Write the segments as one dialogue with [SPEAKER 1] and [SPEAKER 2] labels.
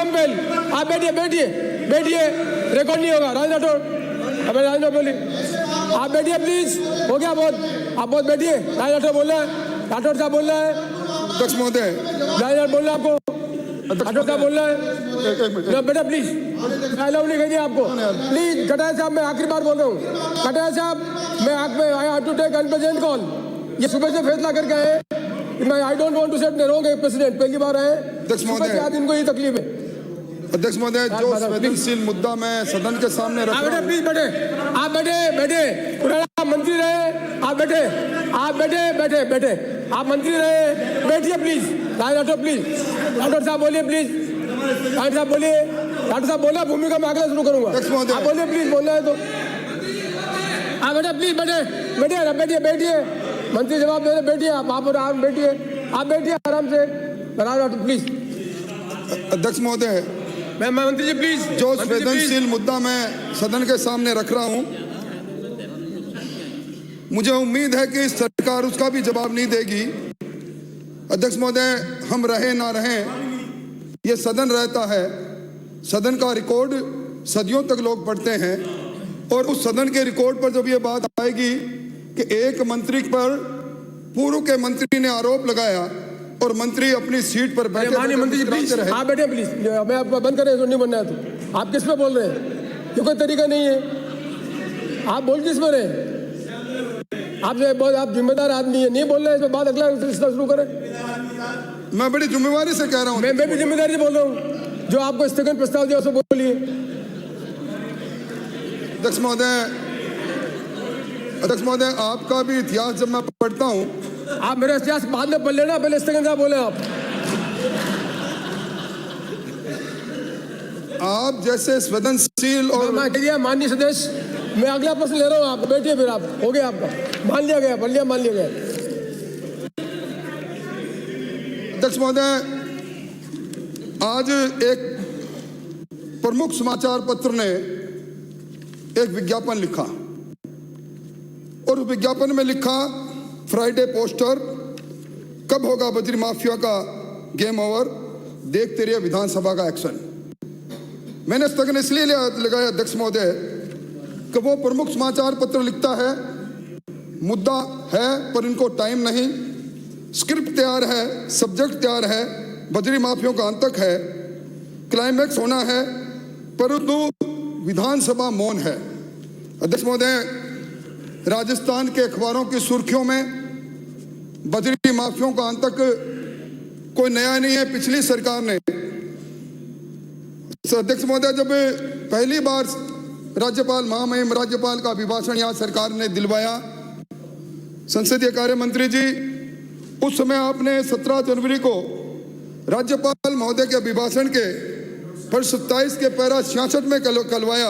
[SPEAKER 1] Fail. आप बैठिए बैठिए बैठिए, रिकॉर्ड नहीं होगा। राज राठौर, अबे राज राठौर बोलिए, आप बैठिए प्लीज, हो गया बहुत, आप बहुत बैठिए। राज राठौर बोल रहा है, राठौर साहब बोल रहा है,
[SPEAKER 2] अध्यक्ष महोदय,
[SPEAKER 1] राज राठौर बोल रहा है आपको, राठौर साहब बोल रहा है। बेटा प्लीज, मैं अलाउ नहीं करिए आपको, प्लीज। कटारिया साहब, मैं आखिरी बार बोल रहा हूँ, कटारिया साहब, मैं I have to take unpleasant call. ये सुबह से फैसला करके आए, मैं I don't want to set wrong precedent, पहली बार आए, सुबह से आज इनको ये तकलीफ है।
[SPEAKER 2] अध्यक्ष महोदय, जो संवेदनशील मुद्दा मैं सदन के सामने रख रहा हूं,
[SPEAKER 1] प्लीज बैठे, आप बैठे बैठे, पुराना मंत्री रहे, आप बैठे, आप बैठे बैठे बैठे, आप मंत्री रहे, बैठिए please. Raj Rathore please, Rathore साहब बोलिए प्लीज, राठौर साहब बोलिए, राठौर साहब बोला भूमिका में अगला शुरू करूंगा, आप बोलिए प्लीज, बोलना है तो आप बेटा प्लीज बैठे बैठे बैठिए बैठिए, मंत्री जवाब दे रहे, बैठिए आप बैठिए, आप बैठिए आराम से। राज राठौर प्लीज।
[SPEAKER 2] अध्यक्ष महोदय,
[SPEAKER 1] मैं मंत्री जी प्लीज,
[SPEAKER 2] जो संवेदनशील मुद्दा मैं सदन के सामने रख रहा हूं, मुझे उम्मीद है कि सरकार उसका भी जवाब नहीं देगी। अध्यक्ष महोदय, हम रहे ना रहे, ये सदन रहता है, सदन का रिकॉर्ड सदियों तक लोग पढ़ते हैं, और उस सदन के रिकॉर्ड पर जब ये बात आएगी कि एक मंत्री पर पूर्व के मंत्री ने आरोप लगाया और मंत्री अपनी सीट पर बैठे,
[SPEAKER 1] माननीय मंत्री जी प्लीज, आप बैठे प्लीज, मैं आपको बंद करें, नहीं बनना है तो आप किस पे बोल रहे हैं, ये कोई तरीका नहीं है, आप बोल किस पर रहे, आप जिम्मेदार आदमी है, नहीं बोल रहे, इस पर बात अगला सिलसिला शुरू करें।
[SPEAKER 2] मैं बड़ी जिम्मेवारी से कह रहा हूं,
[SPEAKER 1] मैं भी जिम्मेदारी से बोल रहा हूँ, जो आपको स्थगन प्रस्ताव दिया उसको बोलिए।
[SPEAKER 2] अध्यक्ष महोदय, आपका भी इतिहास जब मैं पढ़ता हूं,
[SPEAKER 1] आप मेरा इतिहास बाद में पढ़ लेना, पहले स्थगन साहब बोले
[SPEAKER 2] आप जैसे संवेदनशील और
[SPEAKER 1] माननीय सदस्य, मैं अगला प्रश्न ले रहा हूँ, आप बैठिए, फिर आप हो गया, आपका मान लिया गया, पढ़ लिया, मान लिया गया।
[SPEAKER 2] अध्यक्ष महोदय, आज एक प्रमुख समाचार पत्र ने एक विज्ञापन लिखा, और उस विज्ञापन में लिखा, फ्राइडे पोस्टर, कब होगा बजरी माफिया का गेम ओवर, देखते रहिए विधानसभा का एक्शन। मैंने स्थगन इसलिए लगाया अध्यक्ष महोदय कि वो प्रमुख समाचार पत्र लिखता है, मुद्दा है पर इनको टाइम नहीं, स्क्रिप्ट तैयार है, सब्जेक्ट तैयार है, बजरी माफियों का अंतक है, क्लाइमैक्स होना है, परंतु विधानसभा मौन है। अध्यक्ष महोदय, राजस्थान के अखबारों की सुर्खियों में बजरी माफियों का अंतक कोई नया नहीं है, पिछली सरकार ने। अध्यक्ष महोदय, जब पहली बार राज्यपाल, महामहिम राज्यपाल का अभिभाषण यहाँ सरकार ने दिलवाया, संसदीय कार्य मंत्री जी, उस समय आपने 17 जनवरी को राज्यपाल महोदय के अभिभाषण के पर 27 के पैरा 66 में कलवाया।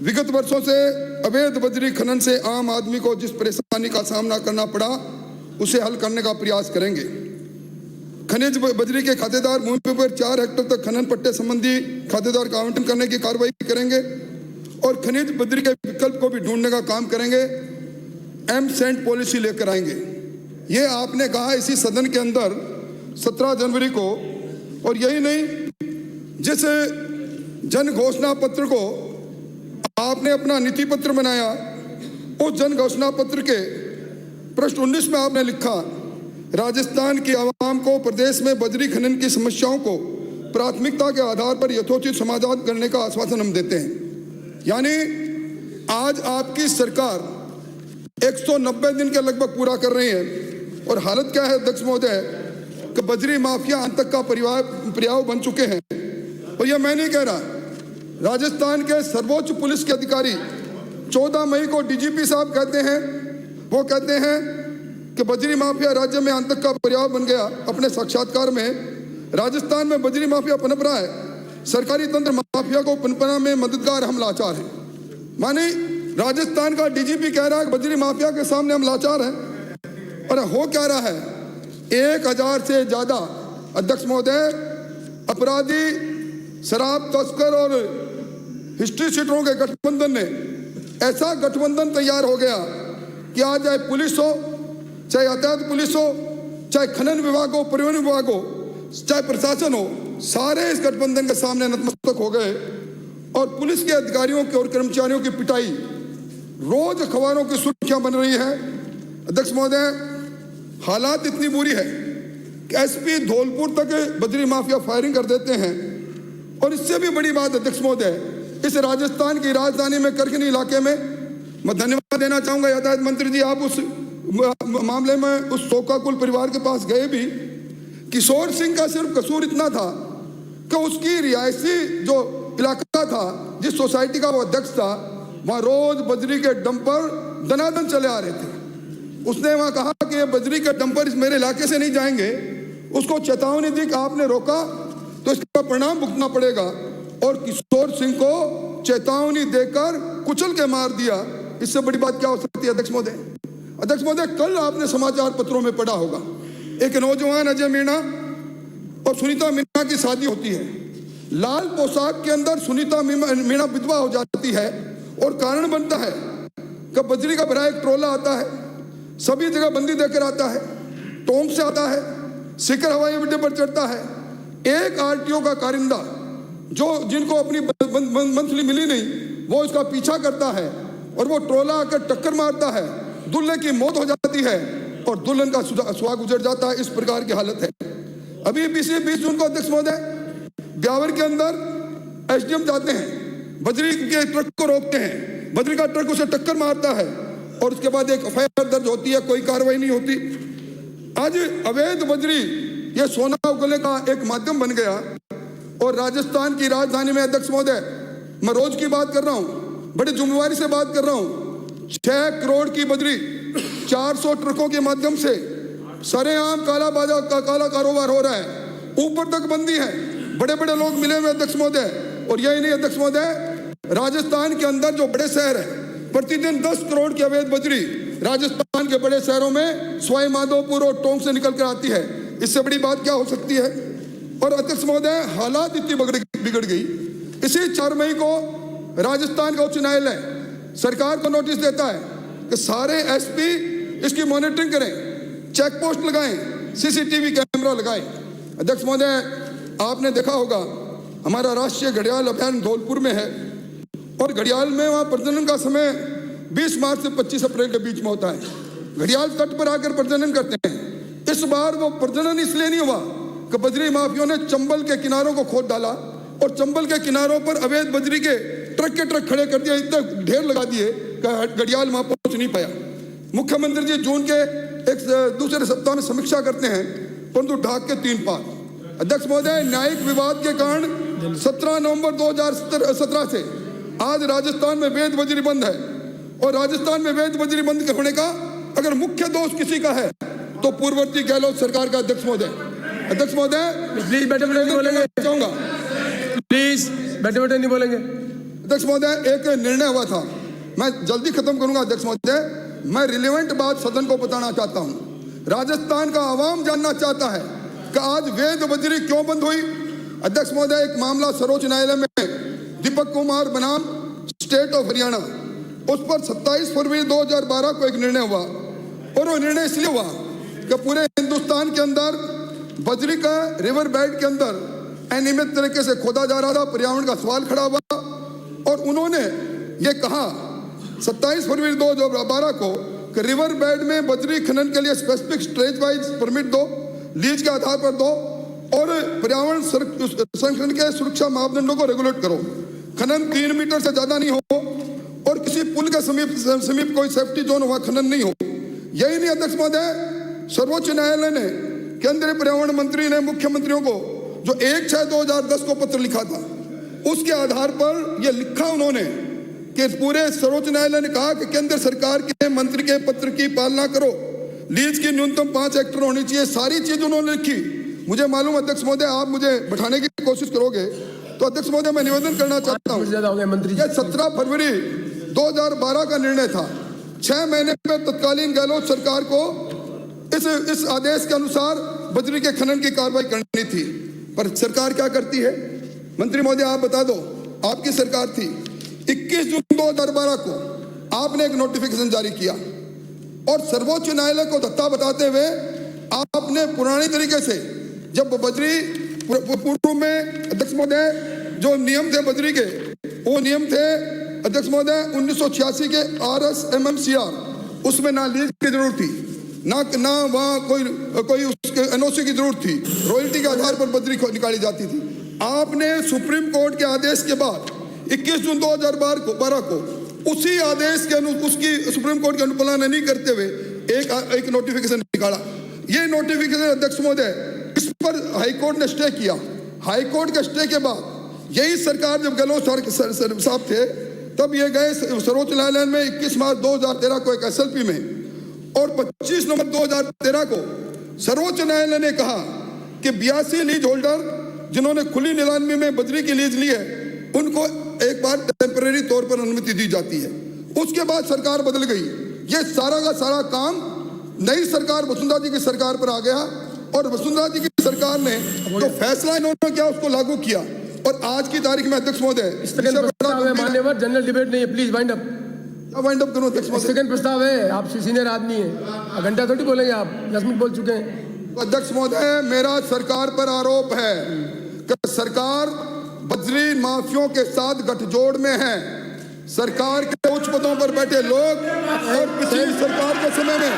[SPEAKER 2] विगत वर्षों से अवैध बजरी खनन से आम आदमी को जिस परेशानी का सामना करना पड़ा, उसे हल करने का प्रयास करेंगे। खनिज बजरी के खातेदार भूमि पर 4 हेक्टेयर तक खनन पट्टे संबंधी खातेदार का आवंटन करने की कार्रवाई करेंगे, और खनिज बजरी के विकल्प को भी ढूंढने का काम करेंगे। एम सेंट पॉलिसी लेकर आएंगे। ये आपने कहा इसी सदन के अंदर 17 जनवरी को। और यही नहीं, जिस जन घोषणा पत्र को आपने अपना नीति पत्र बनाया, उस जन घोषणा पत्र के पृष्ठ 19 में आपने लिखा, राजस्थान की आवाम को प्रदेश में बजरी खनन की समस्याओं को प्राथमिकता के आधार पर यथोचित समाधान करने का आश्वासन हम देते हैं। यानी आज आपकी सरकार 190 दिन के लगभग पूरा कर रही है, और हालत क्या है अध्यक्ष महोदय कि बजरी माफिया अंतक का पर्याय बन चुके हैं। और यह मैं नहीं कह रहा, राजस्थान के सर्वोच्च पुलिस के अधिकारी 14 मई को डीजीपी साहब कहते हैं, वो कहते हैं कि बजरी माफिया राज्य में आतंक का पर्याय बन गया। अपने साक्षात्कार में राजस्थान में बजरी माफिया पनप रहा है, सरकारी तंत्र माफिया को पनपना में मददगार, हम लाचार हैं। माने राजस्थान का डीजीपी कह रहा है कि बजरी माफिया के सामने हम लाचार हैं। और हो क्या रहा है, 1000 से ज्यादा अध्यक्ष महोदय अपराधी, शराब तस्कर और हिस्ट्री सीटरों के गठबंधन ने ऐसा गठबंधन तैयार हो गया कि आज चाहे पुलिस हो, चाहे यातायात पुलिस हो, चाहे खनन विभाग हो, परिवहन विभाग हो, चाहे प्रशासन हो, सारे इस गठबंधन के सामने नतमस्तक हो गए और पुलिस के अधिकारियों के और कर्मचारियों की पिटाई रोज अखबारों की सुर्खियां बन रही है। अध्यक्ष महोदय, हालात इतनी बुरी है कि एसपी धौलपुर तक बजरी माफिया फायरिंग कर देते हैं। और इससे भी बड़ी बात अध्यक्ष महोदय, इस राजस्थान की राजधानी में करखनी इलाके में मैं धन्यवाद देना चाहूंगा यातायात मंत्री जी, आप उस मामले में उस शोकाकुल परिवार के पास गए भी। किशोर सिंह का सिर्फ कसूर इतना था कि उसकी रिहायशी जो इलाका था, जिस सोसाइटी का वो अध्यक्ष था, वहां रोज बजरी के डंपर दनादन चले आ रहे थे। उसने वहां कहा कि ये बजरी के डंपर इस मेरे इलाके से नहीं जाएंगे। उसको चेतावनी दी कि आपने रोका तो इसका परिणाम भुगतना पड़ेगा, और किशोर सिंह को चेतावनी देकर कुचल के मार दिया। इससे बड़ी बात क्या हो सकती है अध्यक्ष महोदय? अध्यक्ष महोदय, कल आपने समाचार पत्रों में पढ़ा होगा, एक नौजवान अजय मीणा और सुनीता मीणा की शादी होती है। लाल पोशाक के अंदर सुनीता मीणा विधवा हो जाती है और कारण बनता है कि बजरी का भरा एक ट्रोला आता है, सभी जगह बंदी देकर आता है, टोंक से आता है, सीकर हवाई अड्डे पर चढ़ता है। एक आरटीओ का कारिंदा जो जिनको अपनी मंथली मिली नहीं, वो इसका पीछा करता है और वो ट्रोला आकर टक्कर मारता है, दुल्हन की मौत हो जाती है और दुल्हन का सुहाग उजड़ जाता है। इस प्रकार की हालत है। अभी 20 जून को अध्यक्ष महोदय ब्यावर के अंदर एसडीएम जाते हैं, बजरी के ट्रक को रोकते हैं, बजरी का ट्रक उसे टक्कर मारता है और उसके बाद एक एफआईआर दर्ज होती है, कोई कार्रवाई नहीं होती। आज अवैध बजरी ये सोना उगलने का एक माध्यम बन गया और राजस्थान की राजधानी में अध्यक्ष महोदय, मैं रोज की बात कर रहा हूं, बड़ी जिम्मेवारी से बात कर रहा हूं, 6 करोड़ की बजरी 400 ट्रकों के माध्यम से सरेआम काला कारोबार हो रहा है। ऊपर तक बंदी है, बड़े बड़े लोग मिले हुए अध्यक्ष महोदय। और यही नहीं अध्यक्ष महोदय, राजस्थान के अंदर जो बड़े शहर है, प्रतिदिन 10 करोड़ की अवैध बजरी राजस्थान के बड़े शहरों में सवाई माधोपुर और टोंक से निकल कर आती है। इससे बड़ी बात क्या हो सकती है? और अध्यक्ष महोदय, हालात इतनी बिगड़ गई, इसी 4 मई को राजस्थान का उच्च न्यायालय सरकार को नोटिस देता है कि सारे एसपी इसकी मॉनिटरिंग करें, चेक पोस्ट लगाएं, सीसीटीवी कैमरा लगाएं। अध्यक्ष महोदय, आपने देखा होगा हमारा राष्ट्रीय घड़ियाल अभियान धौलपुर में है और घड़ियाल में वहाँ प्रजनन का समय 20 मार्च से 25 अप्रैल के बीच में होता है। घड़ियाल तट पर आकर प्रजनन करते हैं। इस बार वो प्रजनन इसलिए नहीं हुआ कि बजरी माफियों ने चंबल के किनारों को खोद डाला और चंबल के किनारों पर अवैध बजरी के ट्रक खड़े कर दिए, इतने ढेर लगा दिए कि घड़ियाल वहां पहुंच नहीं पाया। मुख्यमंत्री जी जून के एक दूसरे सप्ताह में समीक्षा करते हैं, परंतु ढाक के 3 पार। अध्यक्ष महोदय, न्यायिक विवाद के कारण 17 नवंबर 2017 से आज राजस्थान में वैध बजरी बंद है। और राजस्थान में वैध बजरी बंद होने का अगर मुख्य दोष किसी का है तो पूर्ववर्ती गहलोत सरकार का। अध्यक्ष महोदय, अध्यक्ष महोदय
[SPEAKER 1] प्लीज बैठे नहीं बोलेंगे,
[SPEAKER 2] चाहूंगा
[SPEAKER 1] प्लीज बैठे नहीं बोलेंगे।
[SPEAKER 2] अध्यक्ष महोदय, एक निर्णय हुआ था, मैं जल्दी खत्म करूंगा। अध्यक्ष महोदय, मैं रिलेवेंट बात सदन को बताना चाहता हूं। राजस्थान का आवाम जानना चाहता है कि आज वैध बजरी क्यों बंद हुई। अध्यक्ष महोदय, एक मामला सर्वोच्च न्यायालय में दीपक कुमार बनाम स्टेट ऑफ हरियाणा, उस पर 27 फरवरी 2012 को एक निर्णय हुआ और वो निर्णय इसलिए हुआ कि पूरे हिंदुस्तान के अंदर बजरी का रिवर बेड के अंदर अनियमित तरीके से खोदा जा रहा था, पर्यावरण का सवाल खड़ा हुआ और उन्होंने ये कहा 27 फरवरी 2012 को कि रिवर बेड में बजरी खनन के लिए स्पेसिफिक स्टेज वाइज परमिट दो, लीज के आधार पर दो और पर्यावरण संरक्षण के सुरक्षा मापदंडों को रेगुलेट करो। खनन 3 मीटर से ज्यादा नहीं हो और किसी पुल के समीप कोई सेफ्टी जोन वहां खनन नहीं हो। यही नहीं अध्यक्ष महोदय, सर्वोच्च न्यायालय ने केंद्रीय पर्यावरण मंत्री ने मुख्यमंत्रियों को जो 1/6/2010 को पत्र लिखा था, उसके आधार पर यह लिखा उन्होंने कि पूरे सर्वोच्च न्यायालय ने कहा कि केंद्र सरकार के मंत्री के पत्र की पालना करो, लीज की न्यूनतम 5 हेक्टेयर होनी चाहिए। सारी चीज उन्होंने लिखी। मुझे मालूम अध्यक्ष महोदय आप मुझे बैठाने की कोशिश करोगे, तो अध्यक्ष महोदय मैं निवेदन करना चाहता हूँ।
[SPEAKER 1] मंत्री
[SPEAKER 2] 17 फरवरी 2012 का निर्णय था। 6 महीने में तत्कालीन गहलोत सरकार को इस आदेश के अनुसार बजरी के खनन की कार्रवाई करनी थी, पर सरकार क्या करती है? मंत्री महोदय आप बता दो, आपकी सरकार थी। 21 जून 2012 को आपने एक नोटिफिकेशन जारी किया और सर्वोच्च न्यायालय को धक्का बताते हुए आपने पुराने तरीके से जब बजरी पूर्व में अध्यक्ष महोदय जो नियम थे बद्री के, वो नियम थे अध्यक्ष महोदय 1986 के RSMMCR, उसमें ना लीज की जरूरत थी, ना वहाँ कोई उसके एनओसी की जरूरत थी, रॉयल्टी के आधार पर बद्री निकाली जाती थी। आपने सुप्रीम कोर्ट के आदेश के बाद 21 जून 2012 को उसी आदेश के उसकी सुप्रीम कोर्ट की अनुपालना नहीं करते हुए एक नोटिफिकेशन निकाला। ये नोटिफिकेशन अध्यक्ष महोदय, इस पर हाईकोर्ट ने स्टे किया। हाईकोर्ट के स्टे के बाद यही सरकार जब गहलोत साहब थे तब ये गए सर्वोच्च न्यायालय में 21 मार्च 2013 को एक SLP में, और 25 नवंबर 2013 को सर्वोच्च न्यायालय ने कहा कि 82 लीज होल्डर जिन्होंने खुली नीलामी में बद्री की लीज ली है उनको एक बार टेम्परेरी तौर पर अनुमति दी जाती है। उसके बाद सरकार बदल गई। ये सारा का सारा काम नई सरकार वसुंधरा जी की सरकार पर आ गया, और वसुंधरा जी की सरकार ने जो फैसला इन्होंने किया उसको लागू किया। और आज की तारीख में अध्यक्ष महोदय,
[SPEAKER 1] मान्यवर जनरल डिबेट नहीं है, please wind up.
[SPEAKER 2] Wind up करो अध्यक्ष महोदय।
[SPEAKER 1] सेकंड प्रस्ताव है, आप सीनियर आदमी है, घंटा थोड़ी बोलेंगे आप, 10 मिनट बोल चुके हैं।
[SPEAKER 2] अध्यक्ष महोदय, मेरा सरकार पर आरोप है कि सरकार बद्री माफियों के साथ गठजोड़ में है। सरकार के उच्च पदों पर बैठे लोग और पिछली सरकार के समय में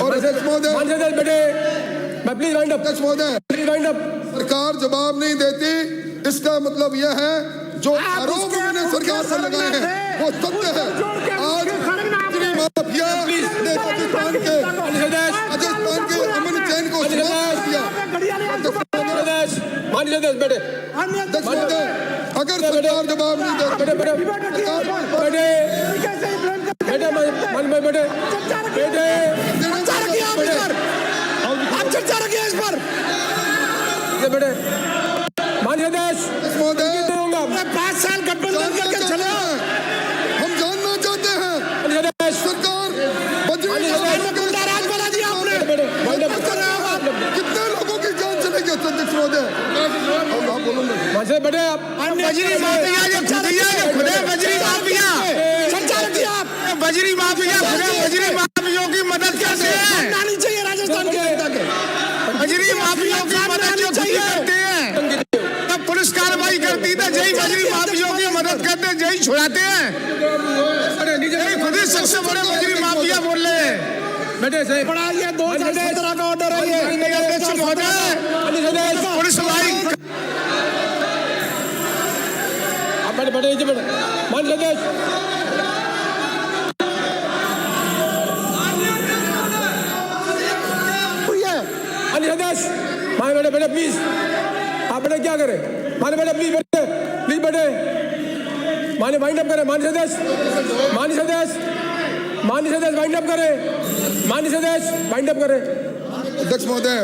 [SPEAKER 2] और अध्यक्ष महोदय
[SPEAKER 1] बेटे, प्लीज वाइंड अप।
[SPEAKER 2] अध्यक्ष महोदय,
[SPEAKER 1] प्लीज वाइंड अप।
[SPEAKER 2] सरकार जवाब नहीं देती, इसका मतलब यह है जो आरोप मैंने सरकार पर लगाए हैं वो सत्य है। आज माफिया ने राजस्थान के अमन चैन को
[SPEAKER 1] बेटे,
[SPEAKER 2] अगर सरकार जवाब नहीं देती
[SPEAKER 1] आप चर्चा रखिए इस पर। बेटे माननीय देश दूंगा, 5 साल गठबंधन करके चले।
[SPEAKER 2] हम जानना चाहते हैं सरकार राज बना दिया आपने, कितने लोगों की जान चलेगी अध्यक्ष महोदय? आप बोलूंगा
[SPEAKER 1] बेटे, आप बजरी माफिया चर्चा रखिए। आप बजरी माफिया बजरी माफियों की मदद कैसे है? आनी चाहिए राजस्थान के जनता के। बजरी माफियों की मदद जो करते हैं, तब पुलिस कार्रवाई करती है, जय बजरी माफियों की मदद करते, जय छुड़ाते हैं। खुद ही सबसे बड़े बजरी माफिया बोल रहे हैं। बेटे से बड़ा ये 2017 का ऑर्डर है ये अध्यक्ष महोदय, पुलिस लाई बड़े मान लेते माने बेटे, बेटे प्लीज, आप बेटे क्या करें? माने बेटे प्लीज, बेटे प्लीज, बेटे माने वाइंड अप करें। मानी सदेश वाइंड अप करें। मानी सदेश वाइंड अप करें।
[SPEAKER 2] अध्यक्ष महोदय,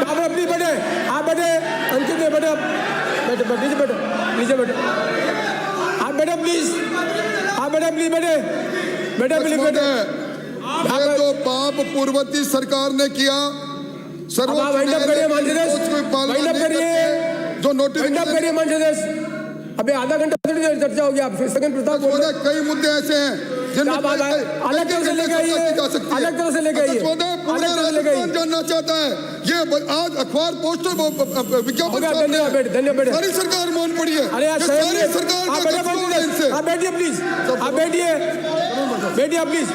[SPEAKER 1] आप प्लीज बेटे, आप बेटे अंकित है बेटे, बेटे नीचे बेटे, आप बेटे प्लीज, आप बेटे प्लीज, बेटे प्लीज, बेटे
[SPEAKER 2] ये जो पाप पूर्ववर्ती सरकार ने किया, जो नोटिफिकेशन,
[SPEAKER 1] अबे आधा घंटा चर्चा हो गया। आप सेकंड प्रस्ताव बोल रहे हैं।
[SPEAKER 2] कई मुद्दे ऐसे हैं जिनमें
[SPEAKER 1] अलग तरह से लेके आइए, अलग तरह से लेके आइए,
[SPEAKER 2] जानना चाहता है। ये आज अखबार पोस्टर विज्ञापन,
[SPEAKER 1] धन्यवाद।
[SPEAKER 2] सारी सरकार मौन पड़ी है।
[SPEAKER 1] अरे यार
[SPEAKER 2] सारी सरकार
[SPEAKER 1] आप बैठिए प्लीज, आप बैठिए प्लीज।